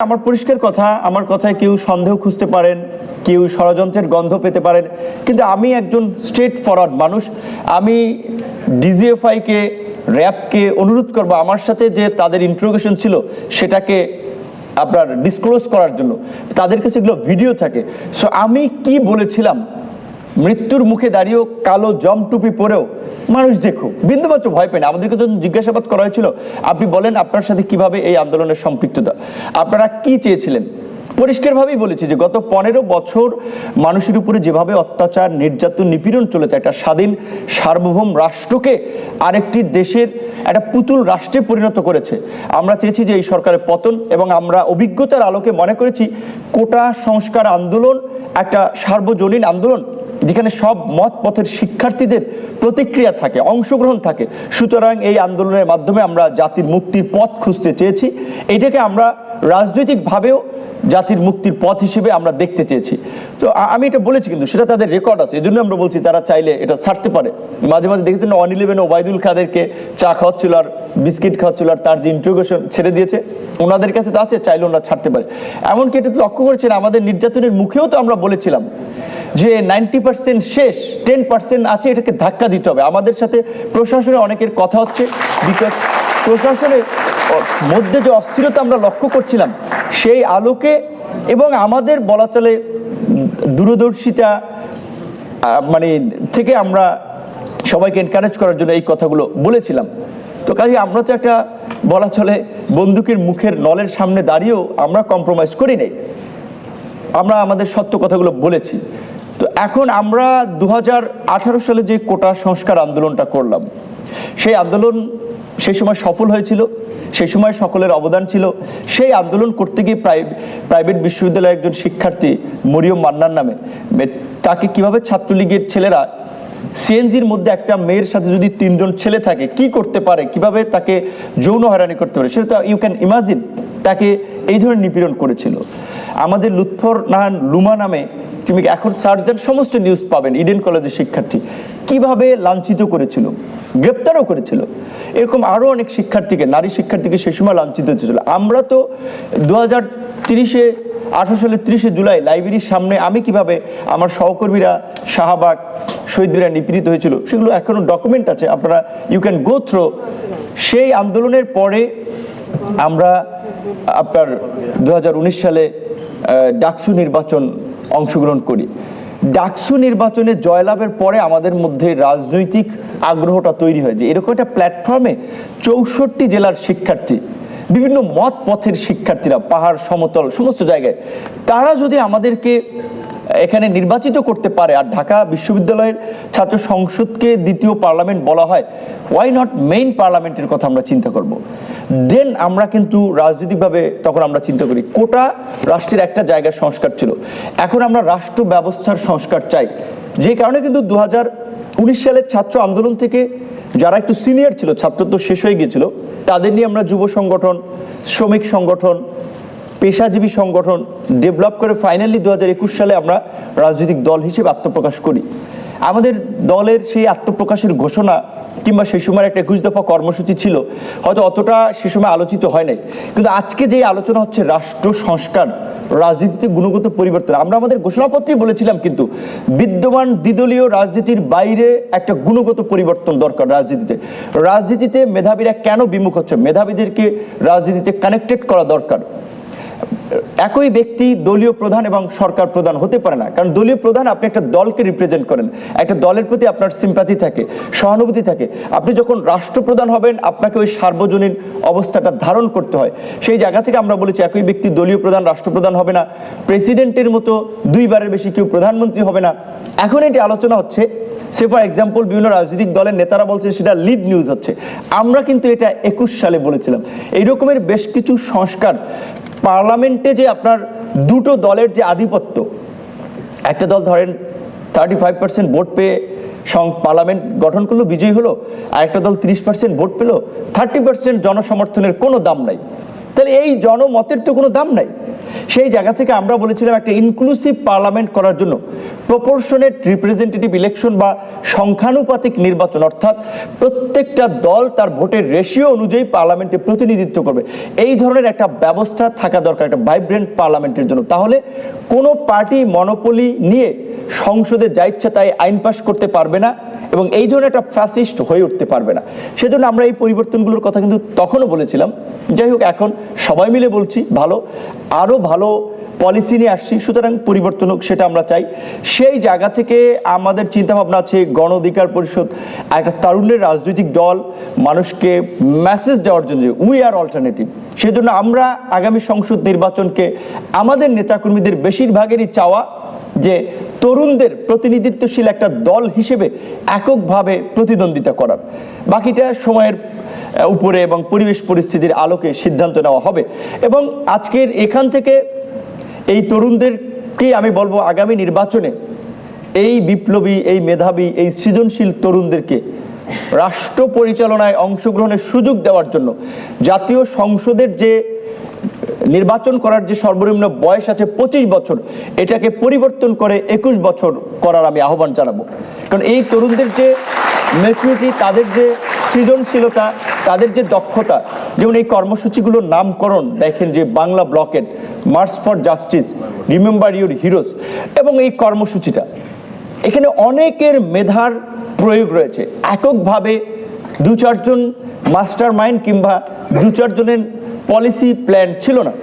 আমার পরিষ্কার কথা, আমার কথায় কেউ সন্দেহ খুঁজতে পারেন, কেউ ষড়যন্ত্রের গন্ধ পেতে পারেন, কিন্তু আমি একজন স্ট্রেট ফরওয়ার্ড মানুষ। আমি ডিজিএফআইকে, র্যাবকে অনুরোধ করব আমার সাথে যে তাদের ইন্ট্রোগেশন ছিল সেটাকে আপনার ডিসক্লোজ করার জন্য। তাদের কাছে এগুলো ভিডিও থাকে। সো আমি কি বলেছিলাম, মৃত্যুর মুখে দাঁড়িয়েও কালো জম টুপি পরেও মানুষ দেখুক, বিন্দুমাত্র ভয় পায় না। আমাদেরকে যখন জিজ্ঞাসাবাদ করা হয়েছিল, আপনি বলেন আপনার সাথে কিভাবে এই আন্দোলনের সম্পৃক্ততা, আপনারা কি চেয়েছিলেন, পরিষ্কারভাবেই বলেছি যে গত 15 বছর মানুষের উপরে যেভাবে অত্যাচার, নির্যাতন, নিপীড়ন চলেছে, একটা স্বাধীন সার্বভৌম রাষ্ট্রকে আরেকটি দেশের একটা পুতুল রাষ্ট্রে পরিণত করেছে। আমরা চেয়েছি যে এই সরকারের পতন, এবং আমরা অভিজ্ঞতার আলোকে মনে করেছি কোটা সংস্কার আন্দোলন একটা সার্বজনীন আন্দোলন, যেখানে সব মত পথের শিক্ষার্থীদের প্রতিক্রিয়া থাকে, অংশগ্রহণ থাকে। সুতরাং এই আন্দোলনের মাধ্যমে আমরা জাতির মুক্তির পথ খুঁজতে চেয়েছি। এটাকে আমরা রাজনৈতিকভাবেও জাতির মুক্তির পথ হিসেবে আমরা দেখতে চেয়েছি। তো আমি এটা বলেছি, কিন্তু সেটা তাদের রেকর্ড আছে, এই জন্য আমরা বলছি তারা চাইলে এটা ছাড়তে পারে। মাঝে মাঝে দেখেছেন 111 ওবায়দুল কাদেরকে চা খাওয়াচ্ছিল আর বিস্কিট খাওয়াচ্ছিল, আর তার যে ইন্ট্রোগেশন ছেড়ে দিয়েছে, ওনাদের কাছে তো আছে, চাইলে ওনারা ছাড়তে পারে। এমনকি এটা লক্ষ্য করেছেন, আমাদের নির্যাতনের মুখেও তো আমরা বলেছিলাম যে 90% শেষ, 10% আছে, এটাকে ধাক্কা দিতে হবে। আমাদের সাথে প্রশাসনে অনেকের কথা হচ্ছে, বিকজ প্রশাসনের মধ্যে যে অস্থিরতা আমরা লক্ষ্য করছিলাম, সেই আলোকে এবং আমাদের বলা চলে দূরদর্শিতা মানে থেকে আমরা সবাইকে এনকারেজ করার জন্য এই কথাগুলো বলেছিলাম। তো কাজে আমরা তো একটা বলা চলে বন্দুকের মুখের নলের সামনে দাঁড়িয়েও আমরা কম্প্রোমাইজ করি নাই, আমরা আমাদের সত্য কথাগুলো বলেছি। তো এখন আমরা 2018 সালে যে কোটা সংস্কার আন্দোলনটা করলাম, সেই আন্দোলন সেই সময় সফল হয়েছিল, সেই সময় সকলের অবদান ছিল। সেই আন্দোলন করতে গিয়ে প্রাইভেট বিশ্ববিদ্যালয়ের একজন শিক্ষার্থী মরিয়ম মান্নার নামে, তাকে কিভাবে ছাত্রলীগের ছেলেরা সিএনজির মধ্যে একটা মেয়ের সাথে যদি 3 জন ছেলে থাকে কি করতে পারে, কিভাবে তাকে যৌন হয়রানি করতে পারে, সেটা তো ইউ ক্যান ইমাজিন। তাকে এই ধরনের নিপীড়ন করেছিল। আমাদের লুৎফর নাহান লুমা নামে, তুমি এখন সার্চ দেন সমস্ত নিউজ পাবেন, ইডেন কলেজের শিক্ষার্থী কিভাবে লাঞ্ছিত করেছিল, গ্রেপ্তারও করেছিল। এরকম আরো অনেক শিক্ষার্থীকে, নারী শিক্ষার্থীকে সে সময় লাঞ্ছিত হয়েছিল। আমরা তো 2018 সালের 30 জুলাই লাইব্রেরির সামনে আমি কিভাবে আমার সহকর্মীরা শাহবাগ শহীদরা নিপীড়িত হয়েছিল, সেগুলো এখনো ডকুমেন্ট আছে, আপনারা ইউ ক্যান গো থ্রো। সেই আন্দোলনের পরে আমরা আপনার 2019 সালে ডাকসু নির্বাচন অংশগ্রহণ করি। ডাকসু নির্বাচনে জয়লাভের পরে আমাদের মধ্যে রাজনৈতিক আগ্রহটা তৈরি হয় যে এরকম একটা প্ল্যাটফর্মে 64 জেলার শিক্ষার্থী, বিভিন্ন মত পথের শিক্ষার্থীরা, পাহাড় সমতল সমস্ত জায়গায়, তারা যদি আমাদেরকে এখানে নির্বাচিত করতে পারে, আর ঢাকা বিশ্ববিদ্যালয়ের ছাত্র সংসদকে দ্বিতীয় পার্লামেন্ট বলা হয়, ওয়াই নট মেইন পার্লামেন্টের কথা আমরা চিন্তা করব। দেন আমরা কিন্তু রাজনৈতিকভাবে তখন আমরা চিন্তা করি। কোটা রাষ্ট্রের একটা জায়গার সংস্কার ছিল, এখন আমরা রাষ্ট্র ব্যবস্থার সংস্কার চাই। যে কারণে কিন্তু 2019 সালের ছাত্র আন্দোলন থেকে যারা একটু সিনিয়র ছিল, ছাত্র তো শেষ হয়ে গিয়েছিল, তাদের নিয়ে আমরা যুব সংগঠন, শ্রমিক সংগঠন, পেশাজীবী সংগঠন ডেভেলপ করে ফাইনালি 2021 সালে আমরা রাজনৈতিক দল হিসেবে আত্মপ্রকাশ করি। আমাদের দলের সেই আত্মপ্রকাশের ঘোষণা কিংবা সেই সময় একটা 21 দফা কর্মসূচি ছিল, হয়তো অতটা সে সময় আলোচিত হয় নাই, কিন্তু আজকে যে আলোচনা হচ্ছে রাষ্ট্র সংস্কার, রাজনীতিতে গুণগত পরিবর্তন, আমরা আমাদের ঘোষণাপত্রেই বলেছিলাম, কিন্তু বিদ্যমান দ্বিদলীয় রাজনীতির বাইরে একটা গুণগত পরিবর্তন দরকার রাজনীতিতে। রাজনীতিতে মেধাবীরা কেন বিমুখ হচ্ছে, মেধাবীদেরকে রাজনীতিতে কানেক্টেড করা দরকার। একই ব্যক্তি দলীয় প্রধান এবং সরকার প্রধান হতে পারে না, কারণ দলীয় প্রধান আপনি একটা দলকে রিপ্রেজেন্ট করেন, একটা দলের প্রতি আপনার সিম্প্যাথি থাকে, সহানুভূতি থাকে। আপনি যখন রাষ্ট্রপ্রধান হবেন, আপনাকে ওই সার্বজনীন অবস্থাটা ধারণ করতে হয়। সেই জায়গা থেকে আমরা বলেছি একই ব্যক্তি দলীয় প্রধান, রাষ্ট্রপ্রধান হবে না, প্রেসিডেন্টের মতো 2 বারের বেশি কেউ প্রধানমন্ত্রী হবে না। এখন এটি আলোচনা হচ্ছে, সে ফর এক্সাম্পল বিভিন্ন রাজনৈতিক দলের নেতারা বলছেন সেটা লিড নিউজ হচ্ছে। আমরা কিন্তু এটা 21 সালে বলেছিলাম। এই রকমের বেশ কিছু সংস্কার, পার্লামেন্টে যে আপনার দুটো দলের যে আধিপত্য, একটা দল ধরেন 35% ভোট পেয়ে পার্লামেন্ট গঠন করলো, বিজয়ী হলো, আর একটা দল 30% ভোট পেল, 30% জনসমর্থনের কোনো দাম নাই, তাহলে এই জনমতের তো কোনো দাম নাই। সেই জায়গা থেকে আমরা বলেছিলাম একটা ইনক্লুসিভ পার্লামেন্ট করার জন্য প্রপোর্শনেট রিপ্রেজেন্টেটিভ ইলেকশন বা সংখ্যানুপাতিক নির্বাচন, অর্থাৎ প্রত্যেকটা দল তার ভোটের রেশিও অনুযায়ী পার্লামেন্টে প্রতিনিধিত্ব করবে, এই ধরনের একটা ব্যবস্থা থাকা দরকার একটা ভাইব্রেন্ট পার্লামেন্টের জন্য। তাহলে কোনো পার্টি মনোপলি নিয়ে সংসদে যা ইচ্ছা তাই আইন পাশ করতে পারবে না এবং এই ধরনের একটা ফ্যাসিস্ট হয়ে উঠতে পারবে না। সেজন্য আমরা এই পরিবর্তনগুলোর কথা কিন্তু তখনও বলেছিলাম। যাই হোক, এখন সবাই মিলে বলছি ভালো, আরও ভালো পলিসি নিয়ে আসছি, সুতরাং পরিবর্তন হোক সেটা আমরা চাই। সেই জায়গা থেকে আমাদের চিন্তাভাবনা আছে গণ অধিকার পরিষদ একটা তারুণ্যের রাজনৈতিক দল, মানুষকে মেসেজ দেওয়ার জন্য উই আর অল্টারনেটিভ। সেজন্য আমরা আগামী সংসদ নির্বাচনকে আমাদের নেতাকর্মীদের বেশিরভাগেরই চাওয়া যে তরুণদের প্রতিনিধিত্বশীল একটা দল হিসেবে এককভাবে প্রতিদ্বন্দ্বিতা করার, বাকিটা সময়ের উপরে এবং পরিবেশ পরিস্থিতির আলোকে সিদ্ধান্ত নেওয়া হবে। এবং আজকের এখান থেকে এই তরুণদেরকে আমি বলবো আগামী নির্বাচনে এই বিপ্লবী, এই মেধাবী, এই সৃজনশীল তরুণদেরকে রাষ্ট্র পরিচালনায় অংশগ্রহণের সুযোগ দেওয়ার জন্য জাতীয় সংসদের যে নির্বাচন করার যে সর্বনিম্ন বয়স আছে 25 বছর, এটাকে পরিবর্তন করে 21 বছর করার আমি আহ্বান জানাবো। কারণ এই তরুণদের যে ম্যাচুরিটি, তাদের যে সৃজনশীলতা, তাদের যে দক্ষতা, যেমন এই কর্মসূচিগুলোর নামকরণ দেখেন যে Bangla blockade, March for justice, remember your heroes, এবং এই কর্মসূচিটা এখানে অনেকের মেধার প্রয়োগ রয়েছে। এককভাবে 2-4 জন মাস্টার মাইন্ড কিংবা 2-4 জনের পলিসি প্ল্যান ছিল না।